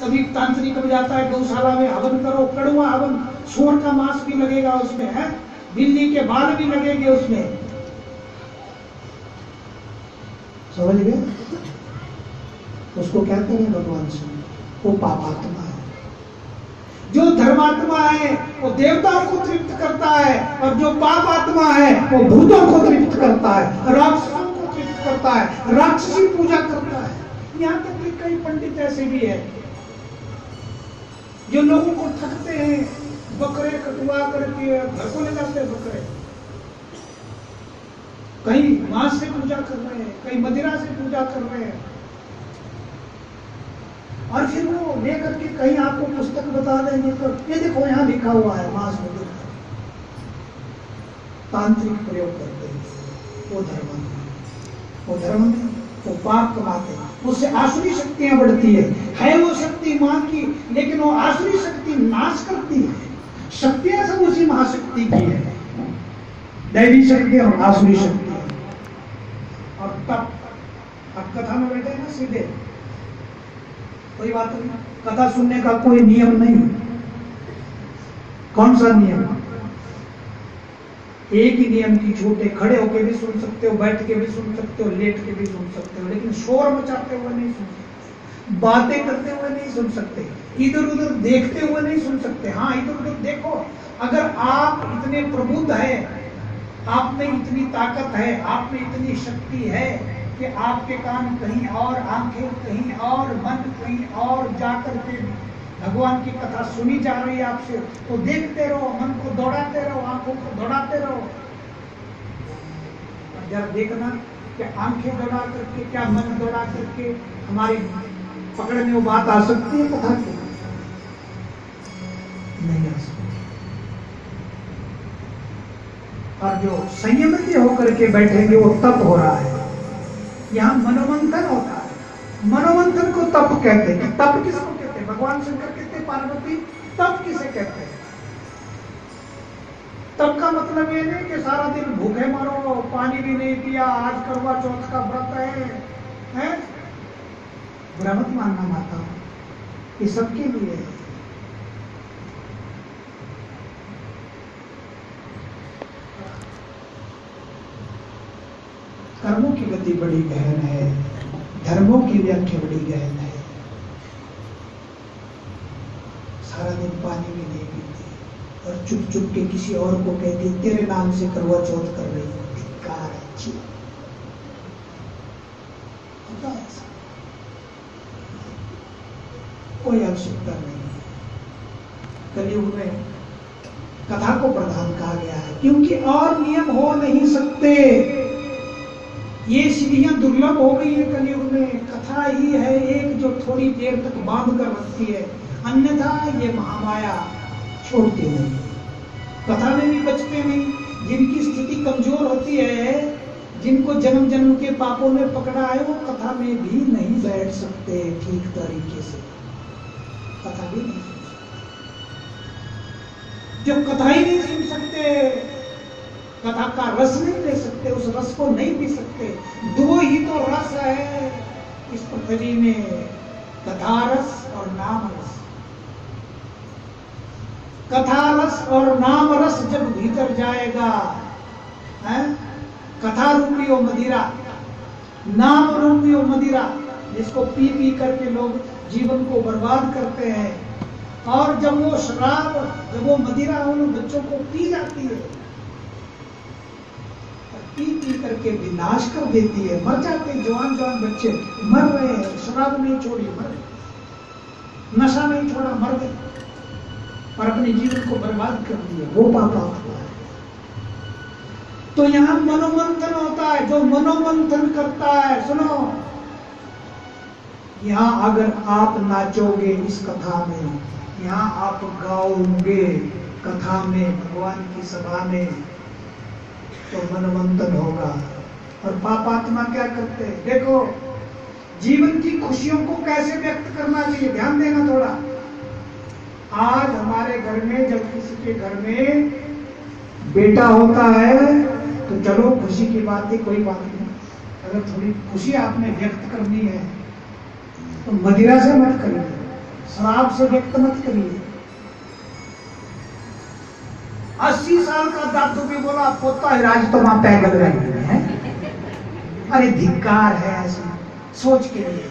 कभी तांत्रिक में जाता है गौशाला में हवन करो, कड़वा हवन, सूअर का मांस भी लगेगा उसमें, है बिल्ली के बाल भी लगेंगे उसमें, समझ गए? उसको कहते हैं भगवान से वो पापात्मा है। जो धर्मात्मा है वो देवताओं को तृप्त करता है, और जो पापात्मा है वो भूतों को तृप्त करता है, राक्षसों को तृप्त करता है, राक्षसी पूजा करता है। यहाँ तक कि कई पंडित ऐसे भी है जो लोगों को ठगते हैं, बकरे कटवा करके घर को ले जाते हैं बकरे, कहीं मांस से पूजा कर रहे हैं, कहीं मदिरा से पूजा कर रहे हैं, और फिर वो लेकर के कहीं आपको पुस्तक बता देंगे तो ये देखो यहाँ लिखा हुआ है मांस में, तांत्रिक प्रयोग करते हैं, वो धर्म नहीं, वो पाप कमाते हैं, उससे आसुरी शक्तियां बढ़ती है वो शक्ति मां की, लेकिन वो आसुरी शक्ति नाश करती है। शक्तियां सब उसी महाशक्ति की है, दैवी शक्ति और आसुरी शक्ति। और तब अब कथा में बैठे ना सीधे, कोई बात नहीं, कथा सुनने का कोई नियम नहीं। कौन सा नियम? एक ही नियम की छूट है, खड़े होके भी सुन सकते हो, बैठ के भी सुन सकते हो, लेट के भी सुन सकते हो, लेकिन शोर मचाते हुए नहीं सुन सकते, बातें करते हुए नहीं सुन सकते, इधर उधर देखते हुए नहीं सुन सकते। हाँ, इधर उधर देखो, अगर आप इतने प्रबुद्ध है, आप में इतनी ताकत है, आप में इतनी शक्ति है कि आपके कान कहीं और, आंखें कहीं और, मन कहीं और जाकर के भगवान की कथा सुनी जा रही है आपसे, तो देखते रहो, मन को दौड़ाते रहो, आंखों को दौड़ाते रहो। जरा देखना कि आंखें दौड़ा करके, क्या मन दौड़ा करके हमारी पकड़ में वो बात आ सकती है कथा की? नहीं आ सकती। और जो संयमित होकर के बैठेंगे वो तप हो रहा है। यहाँ मनोमंथन होता है, मनोमंथन को तप कहते हैं। तप किसको कहते हैं? भगवान शंकर कहते हैं, पार्वती तप किसे कहते हैं? तप का मतलब ये नहीं कि सारा दिन भूखे मरो, पानी भी नहीं पिया, आज करवा चौथ का व्रत है? बुरा मत मानना माता, ये सबके लिए है। कर्मों की गति बड़ी गहन है, धर्मों की व्याख्या बड़ी गहन है। सारा दिन पानी भी नहीं पीती और चुप चुप के किसी और को कहती तेरे नाम से करवा चौथ कर रही हूँ, धिक्कार है। अच्छी होता है ऐसा, कोई आवश्यकता नहीं है। कलयुग में कथा को प्रधान कहा गया है, क्योंकि और नियम हो नहीं सकते। ये सीढ़ियां दुर्लभ हो गई है कलयुग में, कथा ही है एक जो थोड़ी देर तक बांध कर रखती है, अन्यथा ये महामाया छोड़ती नहीं, कथा में भी बचते नहीं। जिनकी स्थिति कमजोर होती है, जिनको जन्म जन्म के पापों में पकड़ा है, वो कथा में भी नहीं बैठ सकते ठीक तरीके से, कथा भी नहीं सुन सकते। जो कथा ही नहीं सुन सकते, कथा का रस नहीं ले सकते, उस रस को नहीं पी सकते। दो ही तो रस है इस पृथ्वी में, कथा रस और नाम रस। कथा रस और नाम रस जब भीतर जाएगा, है कथा रूपी वो मदिरा, नाम रूपी वो मदिरा, जिसको पी पी करके लोग जीवन को बर्बाद करते हैं। और जब वो शराब, जब वो मदिरा उन बच्चों को पी जाती है, पी पी करके विनाश कर देती है, मर जाते हैं। जवान जवान बच्चे मर रहे हैं, शराब नहीं छोड़ी मर गए, नशा नहीं छोड़ा मर गए, और अपने जीवन को बर्बाद कर दिया, वो पापा हुआ है। तो यहाँ मनोमंथन होता है, जो मनोमंथन करता है, सुनो, यहाँ अगर आप नाचोगे इस कथा में, यहाँ आप गाओगे कथा में, भगवान की सभा में, तो मनोमंथन होगा। और पापात्मा क्या करते हैं? देखो, जीवन की खुशियों को कैसे व्यक्त करना चाहिए, ध्यान देना थोड़ा। आज हमारे घर में जब किसी के घर में बेटा होता है तो चलो खुशी की बात है, कोई बात नहीं। अगर थोड़ी खुशी आपने व्यक्त करनी है तो मदिरा से मत करिए, शराब से व्यक्त मत करिए। 80 साल का दादू भी बोला पोता राज तो वहां पैगल रही है। अरे धिक्कार है ऐसी सोच के लिए,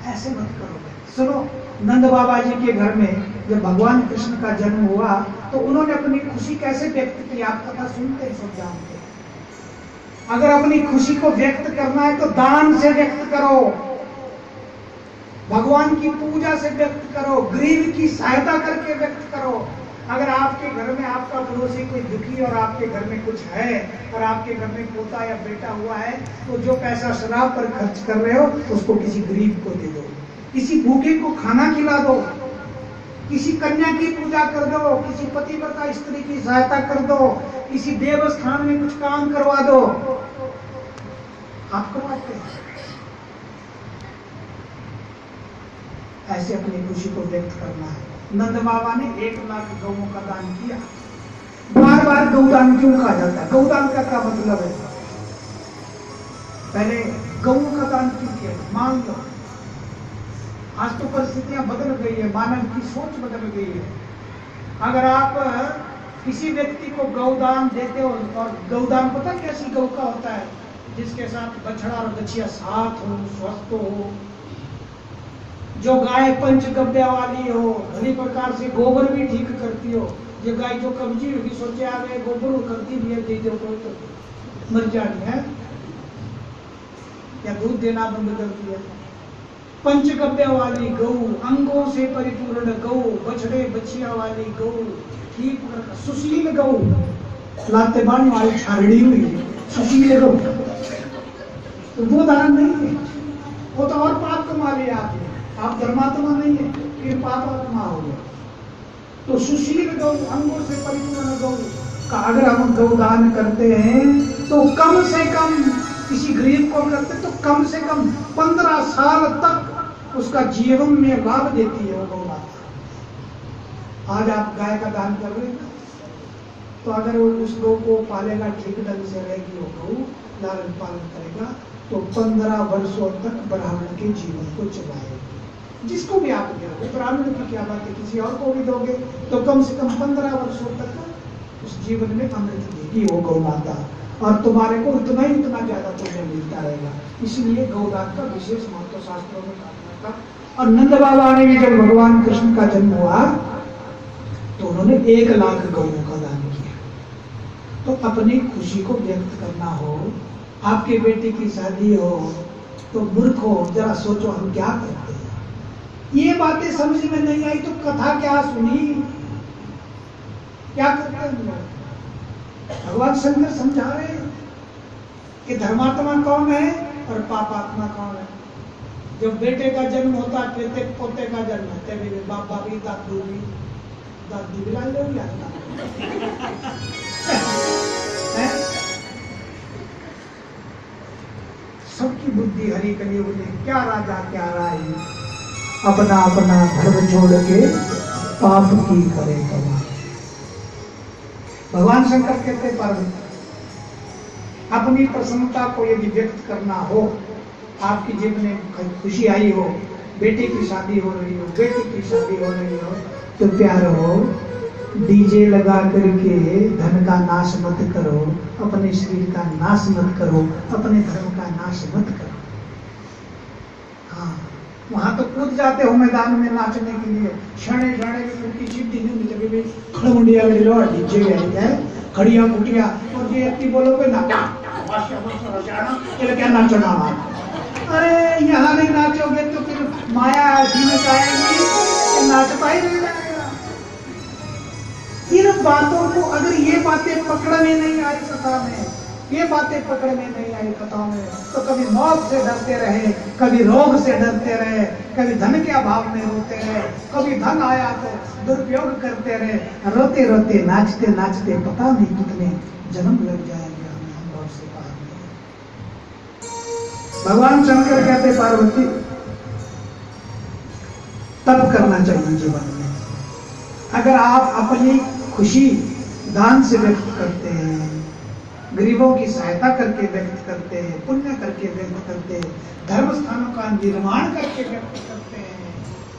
ऐसे मत करो। सुनो, नंद बाबा जी के घर में जब भगवान कृष्ण का जन्म हुआ तो उन्होंने अपनी खुशी कैसे व्यक्त की? आप कथा सुनते हैं, सब जानते हैं। अगर अपनी खुशी को व्यक्त करना है तो दान से व्यक्त करो, भगवान की पूजा से व्यक्त करो, गरीब की सहायता करके व्यक्त करो। अगर आपके घर में आपका पड़ोसी कोई दुखी और आपके घर में कुछ है और आपके घर में पोता या बेटा हुआ है तो जो पैसा शराब पर खर्च कर रहे हो उसको किसी गरीब को दे दो, किसी भूखे को खाना खिला दो, किसी कन्या की पूजा कर दो, किसी पतिव्रता स्त्री की सहायता कर दो, किसी देवस्थान में कुछ काम करवा दो। आप करवाते हैं ऐसे अपनी खुशी को व्यक्त करना है। नंद बाबा ने 1 लाख गौओं का दान किया। बार बार गौदान क्यों कहा जाता है? गौदान का क्या मतलब है? पहले गौओं का दान क्यों किया? मान लो आज तो परिस्थितियां बदल गई है, मानव की सोच बदल गई है। अगर आप किसी व्यक्ति को गौदान देते हो, और गौदान पता कैसी गौ का होता है? जिसके साथ बछड़ा और बछिया साथ हो, स्वस्थ हो, जो गाय पंचगव्य वाली हो, भली प्रकार से गोबर भी ठीक करती हो। ये गाय जो कब्जी होगी सोचे आ गए गोबर करती भी है, दे दो तो मर जानी है या दूध देना बंद करती है। पंचगव्य वाली गौ, अंगों से परिपूर्ण गौ, बछड़े बछिया वाली गौ, ठीक सुशील गौ, लाते बाण वाली छारड़ी हुई सुशील गौ, तो वो दान नहीं है, वो तो और पाप कमा लिया आपने। आप धर्मात्मा नहीं है, फिर पापात्मा हो गया। तो सुशील गौ, अंगों से परिपूर्ण गौ का अगर हम गौदान करते हैं तो कम से कम, किसी गरीब को करते तो कम से कम 15 साल तक उसका जीवन में लाभ देती है वो गौमाता। आज आप गाय का दान कर रहे हैं तो अगर वो उस गौ को पालेगा, ठीक ढंग से रहेगी, वो गौ लालन पालन करेगा तो 15 वर्षों तक ब्राह्मण के जीवन को चलाएगा। जिसको भी आप दोगे, ब्राह्मण की क्या बात है, किसी और को भी दोगे तो कम से कम 15 वर्षों तक उस जीवन में अमृत देगी वो गौ माता, और तुम्हारे को उतना ही उतना ज्यादा पुण्य मिलता रहेगा। इसलिए गौदान का विशेष महत्व शास्त्रों में कहा था। और नंद बाबा ने भी जब भगवान कृष्ण का जन्म हुआ तो उन्होंने 1 लाख गौओं का दान किया। तो अपनी खुशी को व्यक्त करना हो, आपके बेटे की शादी हो तो मूर्ख हो, जरा सोचो हम क्या करते हैं। ये बातें समझ में नहीं आई तो कथा क्या सुनी, क्या करते हैं? भगवान शंकर समझा रहे हैं कि धर्मात्मा कौन है और पापात्मा कौन है। जब बेटे का जन्म होता है, पोते पोते का जन्म होता है, बाप बाबी दादू भी ला लो सबकी बुद्धि हरी कलियुग में, क्या राजा क्या राय, अपना अपना धर्म छोड़ के पाप की करे कमा। भगवान शंकर कहते पार्वती, अपनी प्रसन्नता को यदि व्यक्त करना हो, आपकी जीवन में खुशी आई हो, बेटे की शादी हो रही हो, बेटी की शादी हो रही हो, तो प्यार हो, डीजे लगा करके धन का नाश मत करो, अपने शरीर का नाश मत करो, अपने धर्म का नाश मत करो। हाँ, वहां तो कूद जाते हो मैदान में नाचने के लिए, क्षणे क्षणे की सिद्धि नहीं मिलेगी, खड़मुंडिया डीजे है, खड़िया कुटिया, और ये इतनी बोलो पे ना क्या नाचना। अरे यहाँ नहीं नाचोगे तो फिर माया ऐसी नचाएगी, नाचता ही नहीं जाएगा। इन बातों को, अगर ये बातें पकड़ में नहीं आई कथा में, ये बातें पकड़ में नहीं आई कथा में, तो कभी मौत से डरते रहे, कभी रोग से डरते रहे, कभी धन के अभाव में रोते रहे, कभी धन आया तो दुरुपयोग करते रहे, रोते रोते नाचते नाचते पता नहीं कितने जन्म लग जाएंगे हमें अनुभव से पार में। भगवान शंकर कहते पार्वती, तब करना चाहिए जीवन में। अगर आप अपनी खुशी दान से व्यक्त करते हैं, गरीबों की सहायता करके व्यक्त करते हैं, पुण्य करके व्यक्त करते हैं, धर्म स्थानों का निर्माण करके व्यक्त करते हैं।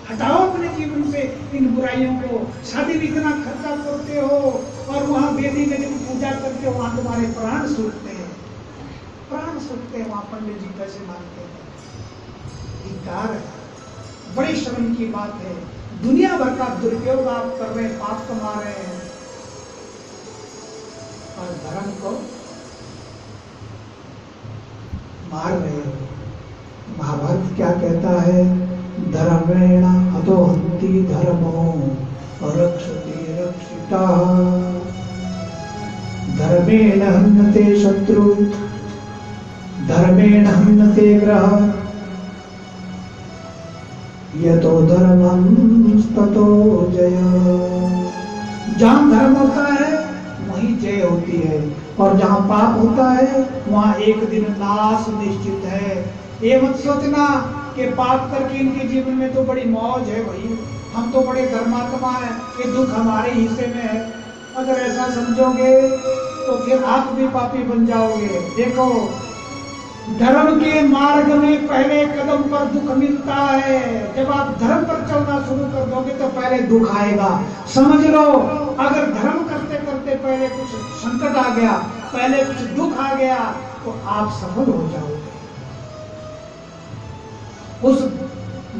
हटाओ अपने जीवन से इन बुराइयों को। शादी में इतना खर्चा करते हो और वहां वेदी में जब पूजा करते हो वहां तुम्हारे प्राण सूखते हैं, प्राण सूखते हैं, वहां पंडित जी पैसे मांगते हैं। धिक्कार है, बड़ी शर्म की बात है। दुनिया भर का दुरुपयोग आप कर रहे हैं, पाप कमा रहे हैं और धर्म को मार रहे हो। महाभारत क्या कहता है? धर्मेण हतो हन्ति धर्मो रक्षति रक्षितः, धर्मेण हन्यते शत्रु धर्मेण हन्यते ग्रह, यतो धर्मं ततो जय। जहां धर्म होता है वहीं जय होती है, और जहां पाप होता है वहां एक दिन नाश निश्चित है। ये मत सोचना कि पाप करके इनके जीवन में तो बड़ी मौज है, भाई हम तो बड़े धर्मात्मा हैं, ये दुख हमारे हिस्से में है। अगर ऐसा समझोगे तो फिर आप भी पापी बन जाओगे। देखो, धर्म के मार्ग में पहले कदम पर दुख मिलता है। जब आप धर्म पर चलना शुरू कर दोगे तो पहले दुख आएगा। समझ लो, अगर धर्म करते करते पहले कुछ संकट आ गया, पहले कुछ दुख आ गया, तो आप सफल हो जाओगे। उस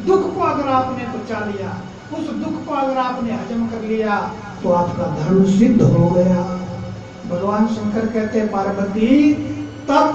दुख को अगर आपने बचा लिया, उस दुख को अगर आपने हजम कर लिया, तो आपका धर्म सिद्ध हो गया। भगवान शंकर कहते हैं, पार्वती तप